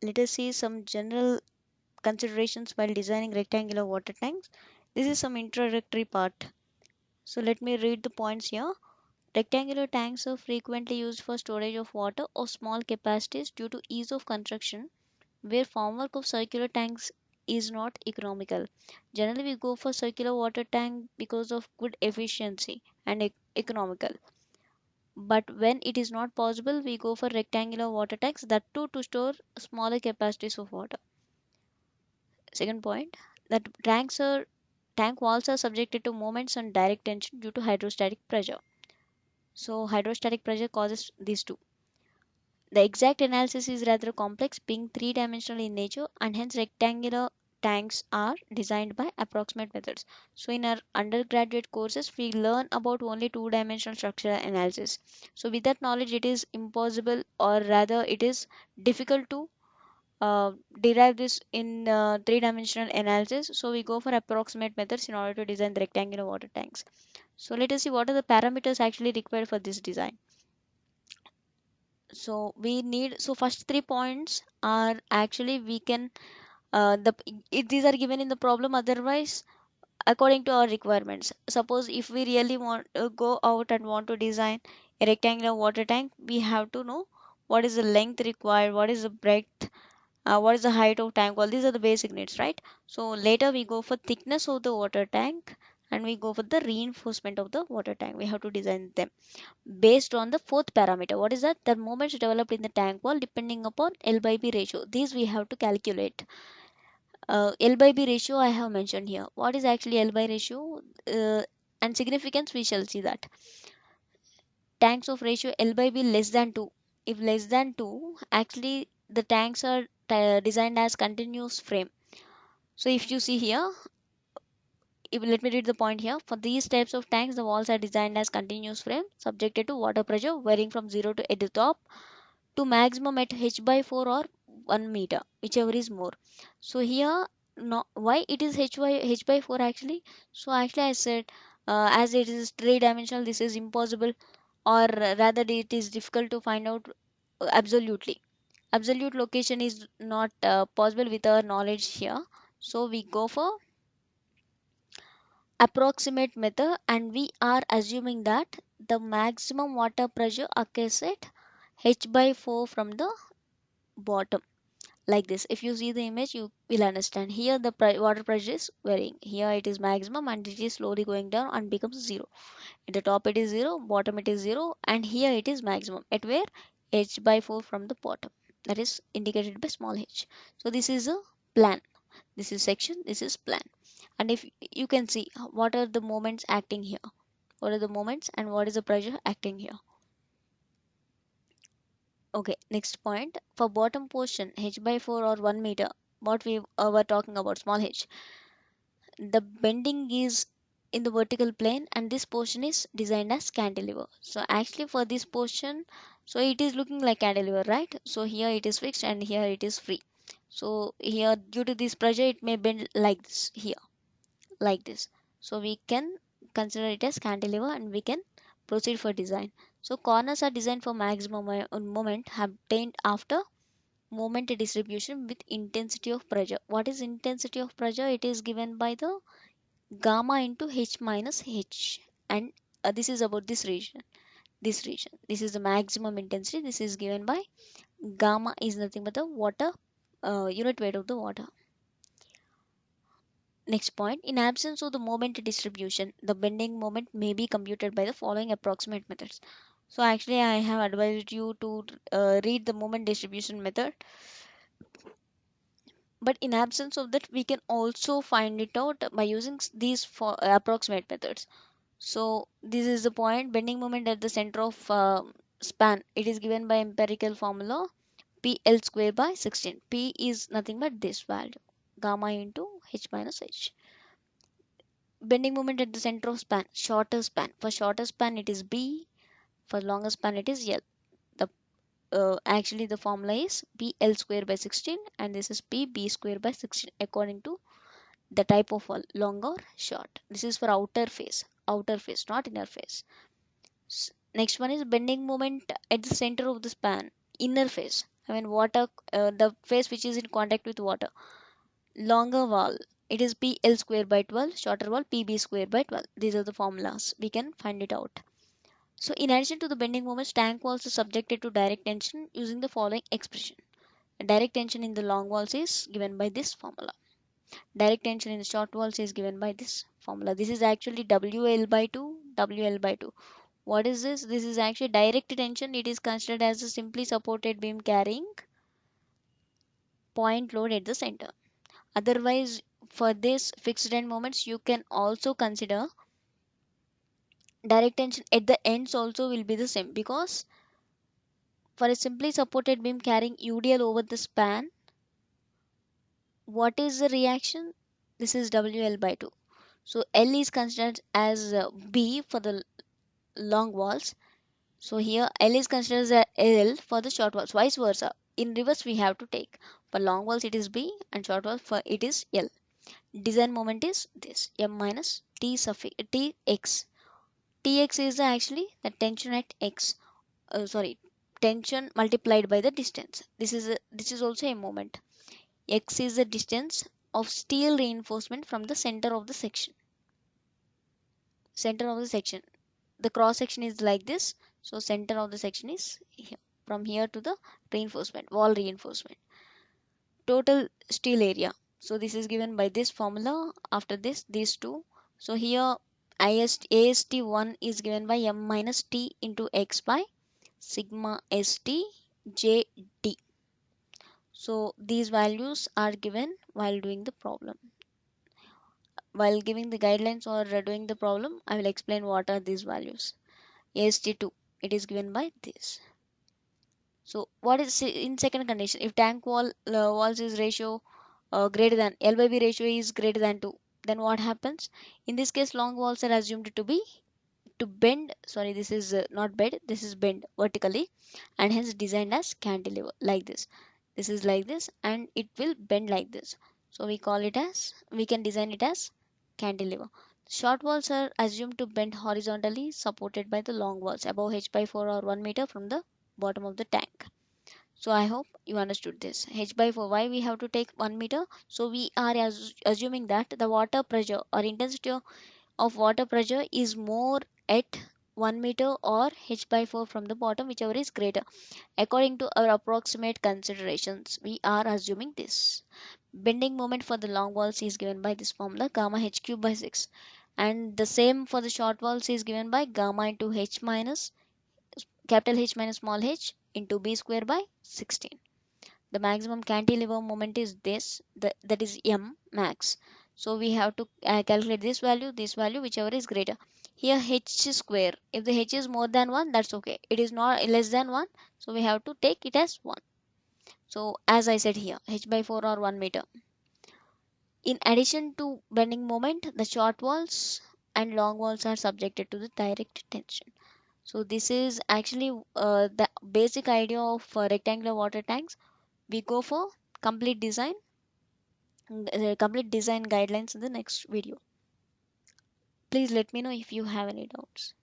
let us see some general considerations while designing rectangular water tanks. This is some introductory part. So let me read the points here. Rectangular tanks are frequently used for storage of water or small capacities due to ease of construction, where formwork of circular tanks is not economical. Generally, we go for circular water tank because of good efficiency and economical. But when it is not possible, we go for rectangular water tanks, that too to store smaller capacities of water. Second point, that tank walls are subjected to moments and direct tension due to hydrostatic pressure. So hydrostatic pressure causes these two. The exact analysis is rather complex, being three-dimensional in nature, and hence rectangular tanks are designed by approximate methods. So in our undergraduate courses, we learn about only two-dimensional structural analysis. So with that knowledge, it is impossible, or rather it is difficult to derive this in three-dimensional analysis. So we go for approximate methods in order to design the rectangular water tanks. So let us see what are the parameters actually required for this design. So we need, so first 3 points are actually we can these are given in the problem, otherwise according to our requirements. Suppose if we really want to go out and want to design a rectangular water tank, we have to know what is the length required, what is the breadth, what is the height of tank wall. These are the basic needs, right? So later we go for thickness of the water tank, and we go for the reinforcement of the water tank. We have to design them based on the fourth parameter. What is that? The moments developed in the tank wall depending upon L by B ratio. These we have to calculate. L by B ratio I have mentioned here. What is actually L by ratio and significance? We shall see that. Tanks of ratio L by B less than 2. If less than 2, actually the tanks are designed as continuous frame. So if you see here, let me read the point here. For these types of tanks, the walls are designed as continuous frame subjected to water pressure varying from 0 to at the top to maximum at h by 4 or 1 meter, whichever is more. So here, no, why it is h by 4 actually? So actually I said as it is three dimensional, this is impossible, or rather it is difficult to find out absolutely. Absolute location is not possible with our knowledge here. So we go for approximate method, and we are assuming that the maximum water pressure occurs at h by 4 from the bottom, like this. If you see the image, you will understand. Here the water pressure is varying. Here it is maximum and it is slowly going down and becomes 0. At the top it is 0, bottom it is 0, and here it is maximum at where? H by 4 from the bottom, that is indicated by small h. So this is a plan, this is section, this is plan. And if you can see what are the moments acting here, what are the moments and what is the pressure acting here. Okay, next point, for bottom portion h by 4 or 1 meter, what we were talking about, small h, the bending is in the vertical plane and this portion is designed as cantilever. So actually for this portion, so it is looking like cantilever, right? So here it is fixed and here it is free. So here due to this pressure it may bend like this here, like this. So we can consider it as cantilever and we can proceed for design. So corners are designed for maximum moment obtained after moment distribution with intensity of pressure. What is intensity of pressure? It is given by the gamma into h minus h, and this is about this region. This is the maximum intensity. This is given by gamma is nothing but the water unit weight of the water. Next point, in absence of the moment distribution, the bending moment may be computed by the following approximate methods. So actually I have advised you to read the moment distribution method, but in absence of that we can also find it out by using these approximate methods. So this is the point, bending moment at the center of span. It is given by empirical formula PL square by 16. P is nothing but this value, gamma into h minus h. Bending moment at the center of span, shorter span. For shorter span it is B, for longer span it is L. The actually the formula is PL square by 16 and this is PB square by 16 according to the type of wall, long or short. This is for outer face, not inner face. Next one is bending moment at the center of the span, inner face. I mean water, the phase which is in contact with water. Longer wall, it is PL square by 12, shorter wall PB square by 12. These are the formulas. We can find it out. So in addition to the bending moments, tank walls are subjected to direct tension using the following expression. Direct tension in the long walls is given by this formula. Direct tension in the short walls is given by this formula. This is actually WL by 2, WL by 2. What is this? This is actually direct tension. It is considered as a simply supported beam carrying point load at the center. Otherwise, for this fixed end moments, you can also consider direct tension at the ends also will be the same, because for a simply supported beam carrying UDL over the span, what is the reaction? This is WL by 2. So L is considered as B for the long walls. So here L is considered as L for the short walls. Vice versa. In reverse we have to take. For long walls it is B and short walls for it is L. Design moment is this M minus T suffix Tx. Tx is actually the tension at x. Sorry, tension multiplied by the distance. This is also a moment. X is the distance of steel reinforcement from the center of the section. Center of the section. The cross section is like this. So center of the section is here. From here to the reinforcement, wall reinforcement. Total steel area. So this is given by this formula. After this, these two. So here AST1 is given by M minus T into X by sigma ST JD. So these values are given while doing the problem. While giving the guidelines or doing the problem, I will explain what are these values. AST2, it is given by this. So what is in second condition? If tank walls is ratio greater than L by B ratio is greater than 2, then what happens? In this case, long walls are assumed to be to bend. Sorry, this is not bend. This is bend vertically, and hence designed as cantilever like this. This is like this, and it will bend like this. So we can design it as cantilever. Short walls are assumed to bend horizontally, supported by the long walls above h by 4 or 1 meter from the bottom of the tank. So I hope you understood this. H by 4, why we have to take 1 meter? So we are assuming that the water pressure or intensity of water pressure is more at 1 meter or h by 4 from the bottom, whichever is greater. According to our approximate considerations, we are assuming this. Bending moment for the long walls is given by this formula, gamma h cube by 6. And the same for the short walls is given by gamma into h minus capital H minus small h into b square by 16. The maximum cantilever moment is this, that is M max. So we have to calculate this value, whichever is greater. Here h square, if the h is more than 1, that's okay. It is not less than 1, so we have to take it as 1. So as I said here, h by 4 or 1 meter. In addition to bending moment, the short walls and long walls are subjected to the direct tension. So this is actually the basic idea of rectangular water tanks. We go for complete design, complete design guidelines in the next video. Please let me know if you have any doubts.